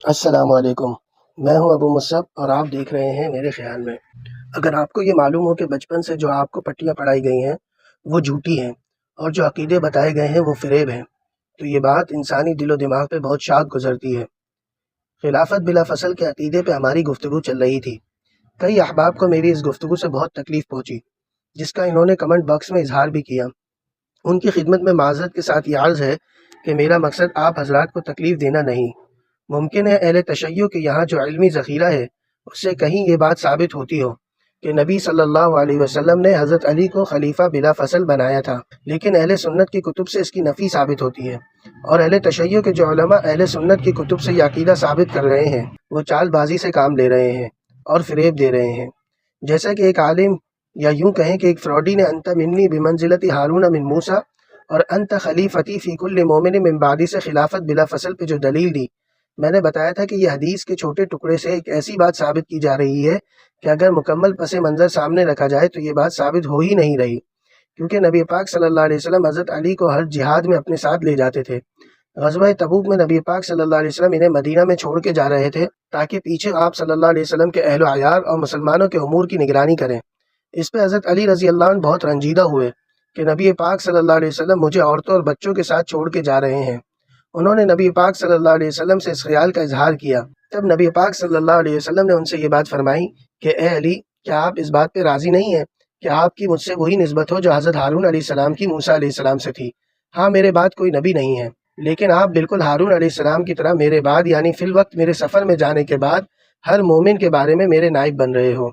السلام علیکم۔ میں ہوں ابو مصعب اور آپ دیکھ رہے ہیں میرے خیال میں۔ اگر آپ کو یہ معلوم ہو کہ بچپن سے جو آپ کو پٹیاں پڑھائی گئی ہیں وہ جھوٹی ہیں اور جو عقیدے بتائے گئے ہیں وہ فریب ہیں، تو یہ بات انسانی دل و دماغ پہ بہت شاق گزرتی ہے۔ خلافت بلا فصل کے عقیدے پہ ہماری گفتگو چل رہی تھی۔ کئی احباب کو میری اس گفتگو سے بہت تکلیف پہنچی، جس کا انہوں نے کمنٹ باکس میں اظہار بھی کیا۔ ان کی خدمت میں معذرت کے ساتھ یہ عرض ہے کہ میرا مقصد آپ حضرات کو تکلیف دینا نہیں۔ ممکن ہے اہل تشیع کے یہاں جو علمی ذخیرہ ہے اس سے کہیں یہ بات ثابت ہوتی ہو کہ نبی صلی اللہ علیہ وسلم نے حضرت علی کو خلیفہ بلا فصل بنایا تھا، لیکن اہل سنت کی کتب سے اس کی نفی ثابت ہوتی ہے، اور اہل تشیع کے جو علماء اہل سنت کی کتب سے یہ عقیدہ ثابت کر رہے ہیں وہ چال بازی سے کام لے رہے ہیں اور فریب دے رہے ہیں۔ جیسا کہ ایک عالم، یا یوں کہیں کہ ایک فراڈی نے انت منی بمنزلت ہارون من موسیٰ اور انت خلیفتی فی کل مومن من بعدی سے خلافت بلا فصل پہ جو دلیل دی، میں نے بتایا تھا کہ یہ حدیث کے چھوٹے ٹکڑے سے ایک ایسی بات ثابت کی جا رہی ہے کہ اگر مکمل پس منظر سامنے رکھا جائے تو یہ بات ثابت ہو ہی نہیں رہی، کیونکہ نبی پاک صلی اللہ علیہ وسلم حضرت علی کو ہر جہاد میں اپنے ساتھ لے جاتے تھے۔ غزوہ تبوک میں نبی پاک صلی اللہ علیہ وسلم انہیں مدینہ میں چھوڑ کے جا رہے تھے تاکہ پیچھے آپ صلی اللہ علیہ وسلم کے اہل و عیال اور مسلمانوں کے امور کی نگرانی کریں۔ اس پہ حضرت علی رضی اللہ عنہ بہت رنجیدہ ہوئے کہ نبی پاک صلی اللہ علیہ وسلم مجھے عورتوں اور بچوں کے ساتھ چھوڑ کے جا رہے ہیں۔ انہوں نے نبی پاک صلی اللہ علیہ وسلم سے اس خیال کا اظہار کیا۔ تب نبی پاک صلی اللہ علیہ وسلم نے ان سے یہ بات فرمائی کہ اے علی، کیا آپ اس بات پہ راضی نہیں ہیں کہ آپ کی مجھ سے وہی نسبت ہو جو حضرت ہارون علیہ السلام کی موسیٰ علیہ السلام سے تھی؟ ہاں، میرے بعد کوئی نبی نہیں ہے، لیکن آپ بالکل ہارون علیہ السلام کی طرح میرے بعد، یعنی فی الوقت میرے سفر میں جانے کے بعد، ہر مومن کے بارے میں میرے نائب بن رہے ہو۔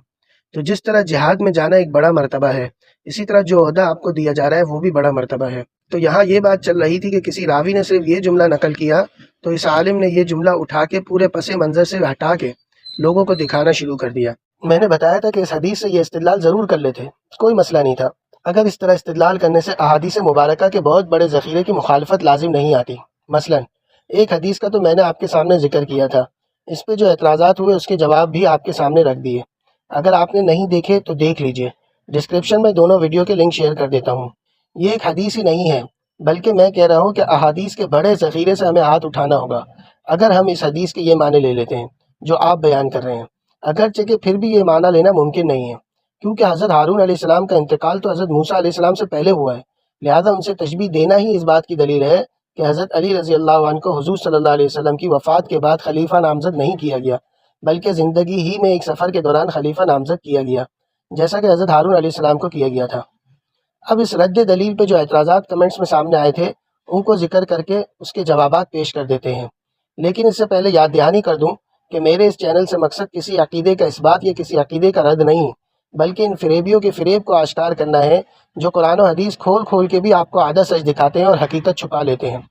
تو جس طرح جہاد میں جانا ایک بڑا مرتبہ ہے، اسی طرح جو عہدہ آپ کو دیا جا رہا ہے وہ بھی بڑا مرتبہ ہے۔ تو یہاں یہ بات چل رہی تھی کہ کسی راوی نے صرف یہ جملہ نقل کیا تو اس عالم نے یہ جملہ اٹھا کے پورے پس منظر سے ہٹا کے لوگوں کو دکھانا شروع کر دیا۔ میں نے بتایا تھا کہ اس حدیث سے یہ استدلال ضرور کر لیتے، کوئی مسئلہ نہیں تھا، اگر اس طرح استدلال کرنے سے احادیث مبارکہ کے بہت بڑے ذخیرے کی مخالفت لازم نہیں آتی۔ مثلا ایک حدیث کا تو میں نے آپ کے سامنے ذکر کیا تھا، اس پہ جو اعتراضات ہوئے اس کے جواب بھی آپ کے سامنے رکھ دیے۔ اگر آپ نے نہیں دیکھے تو دیکھ لیجئے، ڈسکرپشن میں دونوں ویڈیو کے لنک شیئر کر دیتا ہوں۔ یہ ایک حدیث ہی نہیں ہے، بلکہ میں کہہ رہا ہوں کہ احادیث کے بڑے ذخیرے سے ہمیں ہاتھ اٹھانا ہوگا اگر ہم اس حدیث کے یہ معنی لے لیتے ہیں جو آپ بیان کر رہے ہیں، اگرچہ کہ پھر بھی یہ معنی لینا ممکن نہیں ہے، کیونکہ حضرت ہارون علیہ السلام کا انتقال تو حضرت موسیٰ علیہ السلام سے پہلے ہوا ہے، لہٰذا ان سے تشبیہ دینا ہی اس بات کی دلیل ہے کہ حضرت علی رضی اللہ عنہ کو حضور صلی اللہ علیہ وسلم کی وفات کے بعد خلیفہ نامزد نہیں کیا گیا، بلکہ زندگی ہی میں ایک سفر کے دوران خلیفہ نامزد کیا گیا، جیسا کہ حضرت ہارون علیہ السلام کو کیا گیا تھا۔ اب اس رد دلیل پہ جو اعتراضات کمنٹس میں سامنے آئے تھے ان کو ذکر کر کے اس کے جوابات پیش کر دیتے ہیں، لیکن اس سے پہلے یاد دہانی کر دوں کہ میرے اس چینل سے مقصد کسی عقیدے کا اثبات یا کسی عقیدے کا رد نہیں، بلکہ ان فریبیوں کے فریب کو آشکار کرنا ہے جو قرآن و حدیث کھول کھول کے بھی آپ کو آدھا سچ دکھاتے ہیں اور حقیقت چھپا لیتے ہیں۔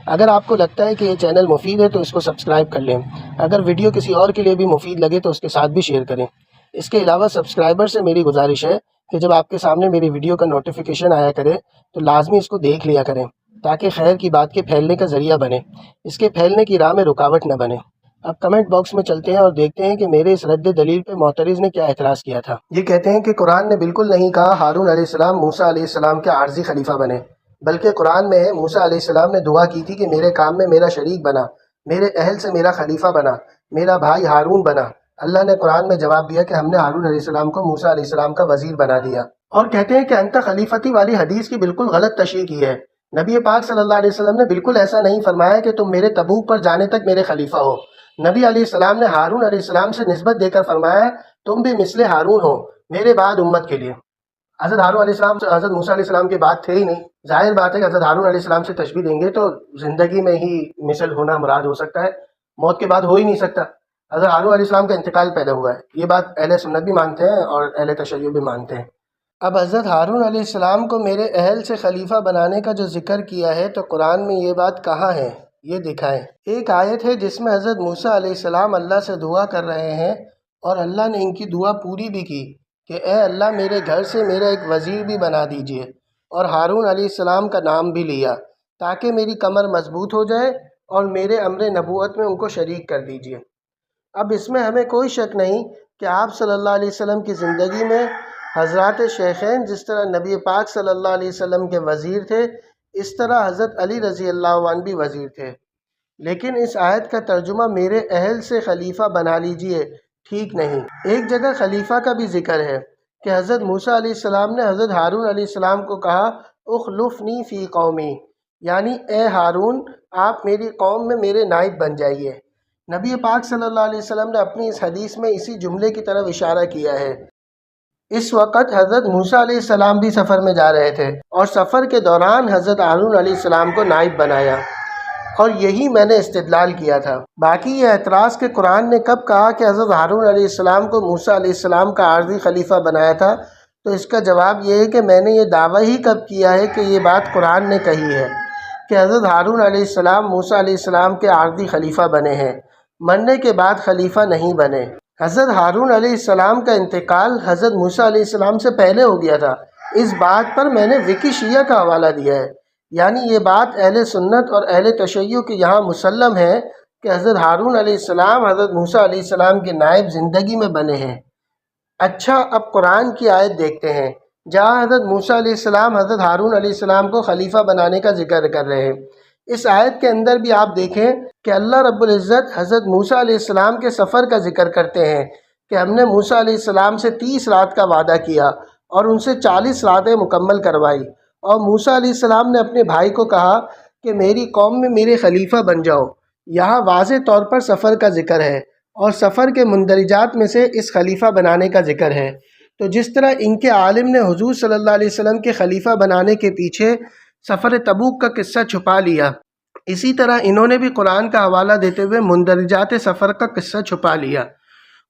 اگر آپ کو لگتا ہے کہ یہ چینل مفید ہے تو اس کو سبسکرائب کر لیں، اگر ویڈیو کسی اور کے لیے بھی مفید لگے تو اس کے ساتھ بھی شیئر کریں۔ اس کے علاوہ سبسکرائبر سے میری گزارش ہے کہ جب آپ کے سامنے میری ویڈیو کا نوٹیفیکیشن آیا کرے تو لازمی اس کو دیکھ لیا کریں تاکہ خیر کی بات کے پھیلنے کا ذریعہ بنے، اس کے پھیلنے کی راہ میں رکاوٹ نہ بنے۔ اب کمنٹ باکس میں چلتے ہیں اور دیکھتے ہیں کہ میرے اس رد دلیل پہ معترض نے کیا اعتراض کیا تھا۔ یہ کہتے ہیں کہ قرآن نے بالکل نہیں کہا ہارون علیہ السلام موسیٰ علیہ السلام کے عارضی خلیفہ بنے، بلکہ قرآن میں ہے موسیٰ علیہ السلام نے دعا کی تھی کہ میرے کام میں میرا شریک بنا، میرے اہل سے میرا خلیفہ بنا، میرا بھائی ہارون بنا۔ اللہ نے قرآن میں جواب دیا کہ ہم نے ہارون علیہ السلام کو موسیٰ علیہ السلام کا وزیر بنا دیا، اور کہتے ہیں کہ انت خلیفتی والی حدیث کی بالکل غلط تشریح کی ہے۔ نبی پاک صلی اللہ علیہ وسلم نے بالکل ایسا نہیں فرمایا کہ تم میرے تبوک پر جانے تک میرے خلیفہ ہو۔ نبی علیہ السلام نے ہارون علیہ السلام سے نسبت دے کر فرمایا تم بھی مثل ہارون ہو میرے بعد امت کے لیے۔ حضرت ہارون علیہ السلام حضرت موسیٰ علیہ السلام کے بعد تھے ہی نہیں، ظاہر بات ہے کہ حضرت ہارون علیہ السلام سے تشبیہ دیں گے تو زندگی میں ہی مثل ہونا مراد ہو سکتا ہے، موت کے بعد ہو ہی نہیں سکتا۔ حضرت ہارون علیہ السلام کا انتقال پیدا ہوا ہے، یہ بات اہل سنت بھی مانتے ہیں اور اہل تشیع بھی مانتے ہیں۔ اب حضرت ہارون علیہ السلام کو میرے اہل سے خلیفہ بنانے کا جو ذکر کیا ہے تو قرآن میں یہ بات کہاں ہے، یہ دکھائیں۔ ایک آیت ہے جس میں حضرت موسیٰ علیہ السلام اللہ سے دعا کر رہے ہیں اور اللہ نے ان کی دعا پوری بھی کی کہ اے اللہ میرے گھر سے میرا ایک وزیر بھی بنا دیجئے، اور ہارون علیہ السلام کا نام بھی لیا تاکہ میری کمر مضبوط ہو جائے اور میرے امر نبوت میں ان کو شریک کر دیجئے۔ اب اس میں ہمیں کوئی شک نہیں کہ آپ صلی اللہ علیہ وسلم کی زندگی میں حضرات شیخین جس طرح نبی پاک صلی اللہ علیہ وسلم کے وزیر تھے، اس طرح حضرت علی رضی اللہ عنہ بھی وزیر تھے، لیکن اس آیت کا ترجمہ میرے اہل سے خلیفہ بنا لیجئے ٹھیک نہیں۔ ایک جگہ خلیفہ کا بھی ذکر ہے کہ حضرت موسیٰ علیہ السلام نے حضرت ہارون علیہ السلام کو کہا اخلفنی فی قومی، یعنی اے ہارون آپ میری قوم میں میرے نائب بن جائیے۔ نبی پاک صلی اللہ علیہ وسلم نے اپنی اس حدیث میں اسی جملے کی طرف اشارہ کیا ہے۔ اس وقت حضرت موسیٰ علیہ السلام بھی سفر میں جا رہے تھے اور سفر کے دوران حضرت ہارون علیہ السلام کو نائب بنایا، اور یہی میں نے استدلال کیا تھا۔ باقی یہ اعتراض کہ قرآن نے کب کہا کہ حضرت ہارون علیہ السلام کو موسیٰ علیہ السلام کا عارضی خلیفہ بنایا تھا، تو اس کا جواب یہ ہے کہ میں نے یہ دعویٰ ہی کب کیا ہے کہ یہ بات قرآن نے کہی ہے کہ حضرت ہارون علیہ السلام موسیٰ علیہ السلام کے عارضی خلیفہ بنے ہیں، مرنے کے بعد خلیفہ نہیں بنے۔ حضرت ہارون علیہ السلام کا انتقال حضرت موسیٰ علیہ السلام سے پہلے ہو گیا تھا۔ اس بات پر میں نے وکی شیعہ کا حوالہ دیا ہے، یعنی یہ بات اہل سنت اور اہل تشیع کے یہاں مسلم ہے کہ حضرت ہارون علیہ السلام حضرت موسیٰ علیہ السلام کے نائب زندگی میں بنے ہیں۔ اچھا، اب قرآن کی آیت دیکھتے ہیں جہاں حضرت موسیٰ علیہ السلام حضرت ہارون علیہ السلام کو خلیفہ بنانے کا ذکر کر رہے ہیں۔ اس آیت کے اندر بھی آپ دیکھیں کہ اللہ رب العزت حضرت موسیٰ علیہ السلام کے سفر کا ذکر کرتے ہیں کہ ہم نے موسیٰ علیہ السلام سے 30 رات کا وعدہ کیا اور ان سے 40 راتیں مکمل کروائی، اور موسیٰ علیہ السلام نے اپنے بھائی کو کہا کہ میری قوم میں میرے خلیفہ بن جاؤ۔ یہاں واضح طور پر سفر کا ذکر ہے، اور سفر کے مندرجات میں سے اس خلیفہ بنانے کا ذکر ہے۔ تو جس طرح ان کے عالم نے حضور صلی اللہ علیہ وسلم کے خلیفہ بنانے کے پیچھے سفر تبوک کا قصہ چھپا لیا، اسی طرح انہوں نے بھی قرآن کا حوالہ دیتے ہوئے مندرجات سفر کا قصہ چھپا لیا۔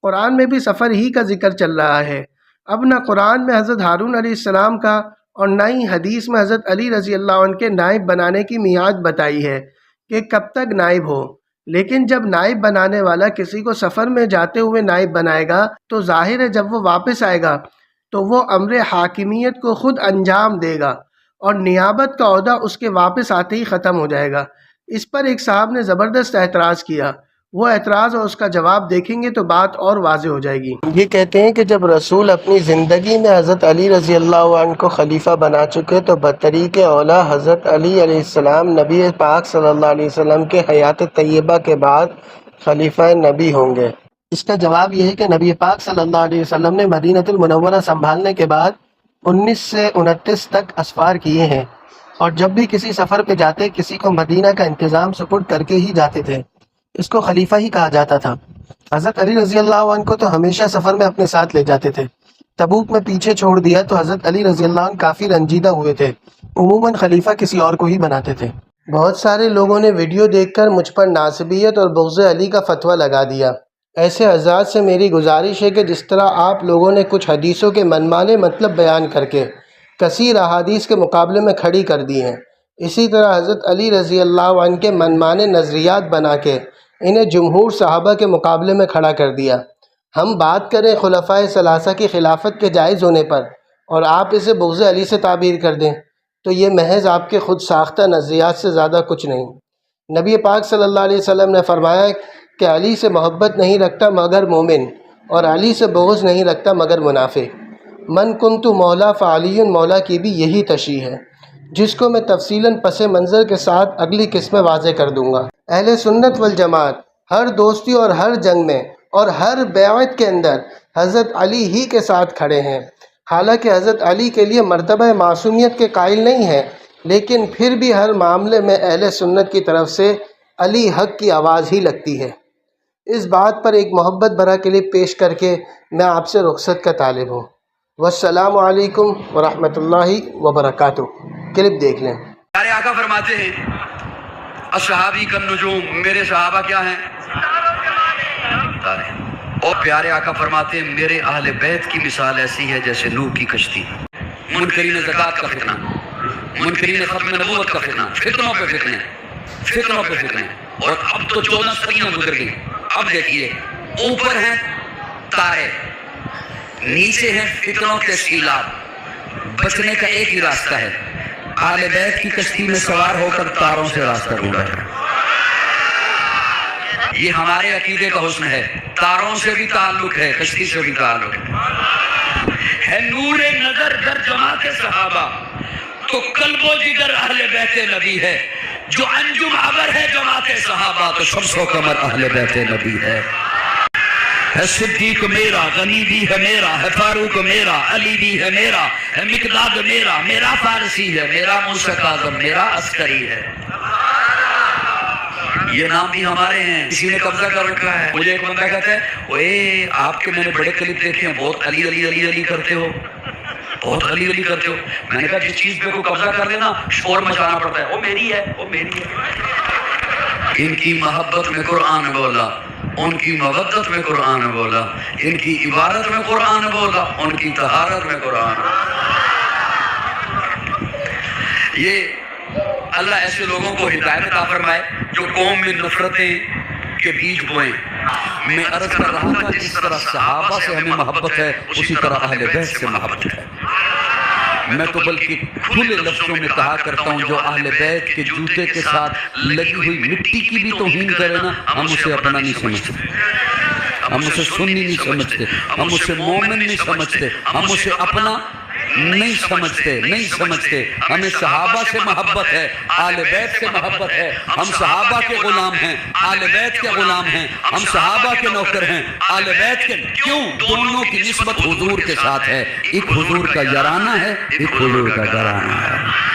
قرآن میں بھی سفر ہی کا ذکر چل رہا ہے۔ اب نہ قرآن میں حضرت ہارون علیہ السلام کا اور نہ ہی حدیث میں حضرت علی رضی اللہ عنہ کے نائب بنانے کی میعاد بتائی ہے کہ کب تک نائب ہو، لیکن جب نائب بنانے والا کسی کو سفر میں جاتے ہوئے نائب بنائے گا تو ظاہر ہے جب وہ واپس آئے گا تو وہ امر حاکمیت کو خود انجام دے گا، اور نیابت کا عہدہ اس کے واپس آتے ہی ختم ہو جائے گا۔ اس پر ایک صاحب نے زبردست اعتراض کیا، وہ اعتراض اور اس کا جواب دیکھیں گے تو بات اور واضح ہو جائے گی۔ یہ کہتے ہیں کہ جب رسول اپنی زندگی میں حضرت علی رضی اللہ عنہ کو خلیفہ بنا چکے تو بطریق اولا حضرت علی علیہ السلام نبی پاک صلی اللہ علیہ وسلم کے حیات طیبہ کے بعد خلیفہ نبی ہوں گے۔ اس کا جواب یہ ہے کہ نبی پاک صلی اللہ علیہ وسلم نے مدینہ المنورہ سنبھالنے کے بعد 19 سے 29 تک اسفار کیے ہیں، اور جب بھی کسی سفر پہ جاتے کسی کو مدینہ کا انتظام سپرد کر کے ہی جاتے تھے، اس کو خلیفہ ہی کہا جاتا تھا۔ حضرت علی رضی اللہ عنہ کو تو ہمیشہ سفر میں اپنے ساتھ لے جاتے تھے، تبوک میں پیچھے چھوڑ دیا تو حضرت علی رضی اللہ عنہ کافی رنجیدہ ہوئے تھے، عموماً خلیفہ کسی اور کو ہی بناتے تھے۔ بہت سارے لوگوں نے ویڈیو دیکھ کر مجھ پر ناسبیت اور بغض علی کا فتویٰ لگا دیا۔ ایسے حضرات سے میری گزارش ہے کہ جس طرح آپ لوگوں نے کچھ حدیثوں کے منمانے مطلب بیان کر کے کثیر احادیث کے مقابلے میں کھڑی کر دی ہیں، اسی طرح حضرت علی رضی اللہ عنہ کے منمانے نظریات بنا کے انہیں جمہور صحابہ کے مقابلے میں کھڑا کر دیا۔ ہم بات کریں خلفائے ثلاثہ کی خلافت کے جائز ہونے پر اور آپ اسے بغض علی سے تعبیر کر دیں تو یہ محض آپ کے خود ساختہ نظریات سے زیادہ کچھ نہیں۔ نبی پاک صلی اللہ علیہ وسلم نے فرمایا کہ علی سے محبت نہیں رکھتا مگر مومن، اور علی سے بغض نہیں رکھتا مگر منافق۔ من کنت مولا فعلی مولا کی بھی یہی تشریح ہے، جس کو میں تفصیلاً پس منظر کے ساتھ اگلی قسط میں واضح کر دوں گا۔ اہل سنت والجماعت ہر دوستی اور ہر جنگ میں اور ہر بیعت کے اندر حضرت علی ہی کے ساتھ کھڑے ہیں، حالانکہ حضرت علی کے لیے مرتبہ معصومیت کے قائل نہیں ہیں، لیکن پھر بھی ہر معاملے میں اہل سنت کی طرف سے علی حق کی آواز ہی لگتی ہے۔ اس بات پر ایک محبت بھرا کلپ پیش کر کے میں آپ سے رخصت کا طالب ہوں۔ والسلام علیکم ورحمۃ اللہ وبرکاتہ۔ کلپ دیکھ لیں۔ پیارے آقا فرماتے ہیں اصحابی کالنجوم، میرے صحابہ کیا ہیں؟ تارے۔ اور پیارے آقا فرماتے ہیں میرے اہل بیت کی مثال ایسی ہے جیسے نوح کی کشتی۔ منکرین زکوٰۃ کا فتنہ، منکرین ختم نبوت کا فتنہ، فتنوں پہ فتنے، فتنوں پہ فتنے، اور اب تو 14 صدیاں گزر گئی۔ اب دیکھیے اوپر ہیں تارے، نیچے ہیں فتنوں کے سیلاب۔ بچنے کا ایک ہی راستہ ہے، اہل بیت کی کشتی میں سوار ہو کر تاروں سے راستہ ڈھونڈا ہے۔ یہ ہمارے عقیدے کا حسن ہے، تاروں سے بھی تعلق ہے، کشتی سے بھی تعلق ہے۔ نور نظر در جماعت صحابہ تو قلب و جگر اہل بیت نبی ہے۔ جو انجم عبر ہے جماعت صحابہ تو شمس و قمر اہل بیت نبی ہے صدیق میرا، غنی بھی ہے میرا، ہے فاروق میرا، علی بھی ہے میرا، ہے مقداد میرا، میرا فارسی ہے، میرا موسیٰ کاظم، میرا عسکری ہے۔ یہ نام بھی ہمارے ہیں، کسی نے قبضہ کر رکھا ہے۔ مجھے ایک بندہ کہتا ہے اوے آپ کے میں نے بڑے کلپ دیکھے ہیں، بہت علی علی علی علی کرتے ہو، بہت علی علی کرتے ہو۔ میں نے کہا جس چیز پہ کوئی قبضہ کر لینا شور مچانا پڑتا ہے، وہ میری ہے، وہ میری ہے۔ ان کی محبت میں قرآن بولا، ان کی مودت میں قرآن بولا، ان کی عبادت میں قرآن بولا، ان کی طہارت میں قرآن بولا۔ یہ اللہ ایسے لوگوں کو ہدایت عطا فرمائے جو قوم میں نفرتیں کے بیج بوئیں۔ میں عرض کر رہا تھا جس طرح صحابہ سے ہمیں محبت ہے اسی طرح اہل بیت سے محبت ہے۔ میں تو بلکہ کھلے لفظوں میں کہا کرتا ہوں جو اہل بیت کے جوتے کے ساتھ لگی ہوئی مٹی کی بھی توہین کرے نا، ہم اسے اپنا نہیں سمجھتے، ہم اسے سنی نہیں سمجھتے، ہم اسے مومن نہیں سمجھتے، ہم اسے اپنا نہیں سمجھتے، نہیں سمجھتے۔ ہمیں صحابہ سے محبت ہے، آل بیت سے محبت ہے۔ ہم صحابہ کے غلام ہیں، آل بیت کے غلام ہیں۔ ہم صحابہ کے نوکر ہیں، آل بیت کے۔ کیوں؟ دونوں کی نسبت حضور کے ساتھ ہے۔ ایک حضور کا یارانہ ہے، ایک حضور کا گھرانہ ہے۔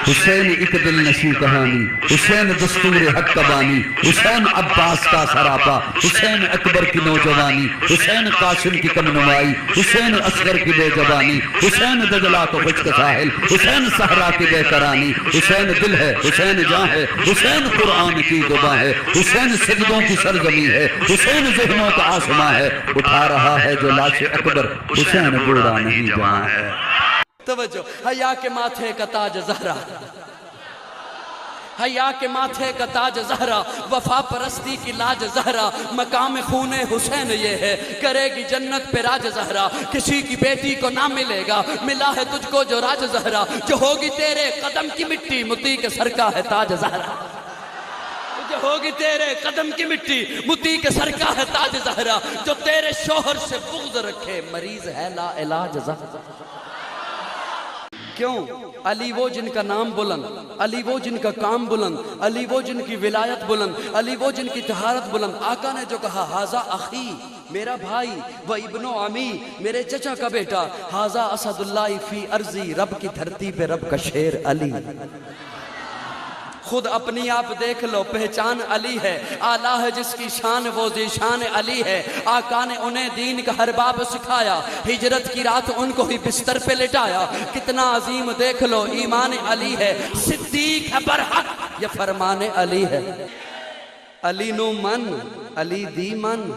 حسین ایک دل نشیں کہانی، حسین دستور حق کا بانی، حسین عباس کا سراپا، حسین اکبر کی نوجوانی، حسین قاسم کی کم نمائی، حسین اصغر کی بے زبانی، حسین دجلہ کو خشک ساحل، حسین صحرا کی بے قرانی، حسین دل ہے، حسین جاں ہے، حسین قرآن کی زباں ہے، حسین سجدوں کی سرزمین ہے، حسین ذہنوں کا آسماں ہے۔ اٹھا رہا ہے جو لاش اکبر، حسین بوڑھا نہیں جوان ہے۔ توجہ، حیا کے ماتھے کا تاج زہرا، حیا کے ماتھے کا تاج زہرا، وفا پرستی کی لاج زہرا، مقام خون حسین یہ ہے، کرے گی جنت پہ راج زہرا، کسی کی بیٹی کو نہ ملے گا، ملا ہے تجھ کو جو راج زہرا، جو ہوگی تیرے قدم کی مٹی، متی کے سر کا ہے تاج زہرا، جو ہوگی تیرے قدم کی مٹی، متی کے سر کا ہے تاج زہرا، جو تیرے شوہر سے بغض رکھے، مریض ہے لا علاج زہرا۔ کیوں؟ علی وہ جن کا نام بلند، علی وہ جن کا کام بلند، علی وہ جن کی ولایت بلند، علی وہ جن کی طہارت بلند۔ آقا نے جو کہا ھذا اخی، میرا بھائی، و ابن عمی، میرے چچا کا بیٹا، ھذا اسد اللہ فی ارضی، رب کی دھرتی پہ رب کا شیر علی۔ خود اپنی آپ دیکھ لو، پہچان علی ہے، آلہ ہے جس کی شان وہ ذیشان علی ہے۔ آقا نے انہیں دین کا ہر باب سکھایا، ہجرت کی رات ان کو ہی بستر پہ لٹایا۔ کتنا عظیم دیکھ لو، ایمان علی ہے، صدیق ہے برحق، یہ فرمان علی ہے۔ علی نو من، علی دی من،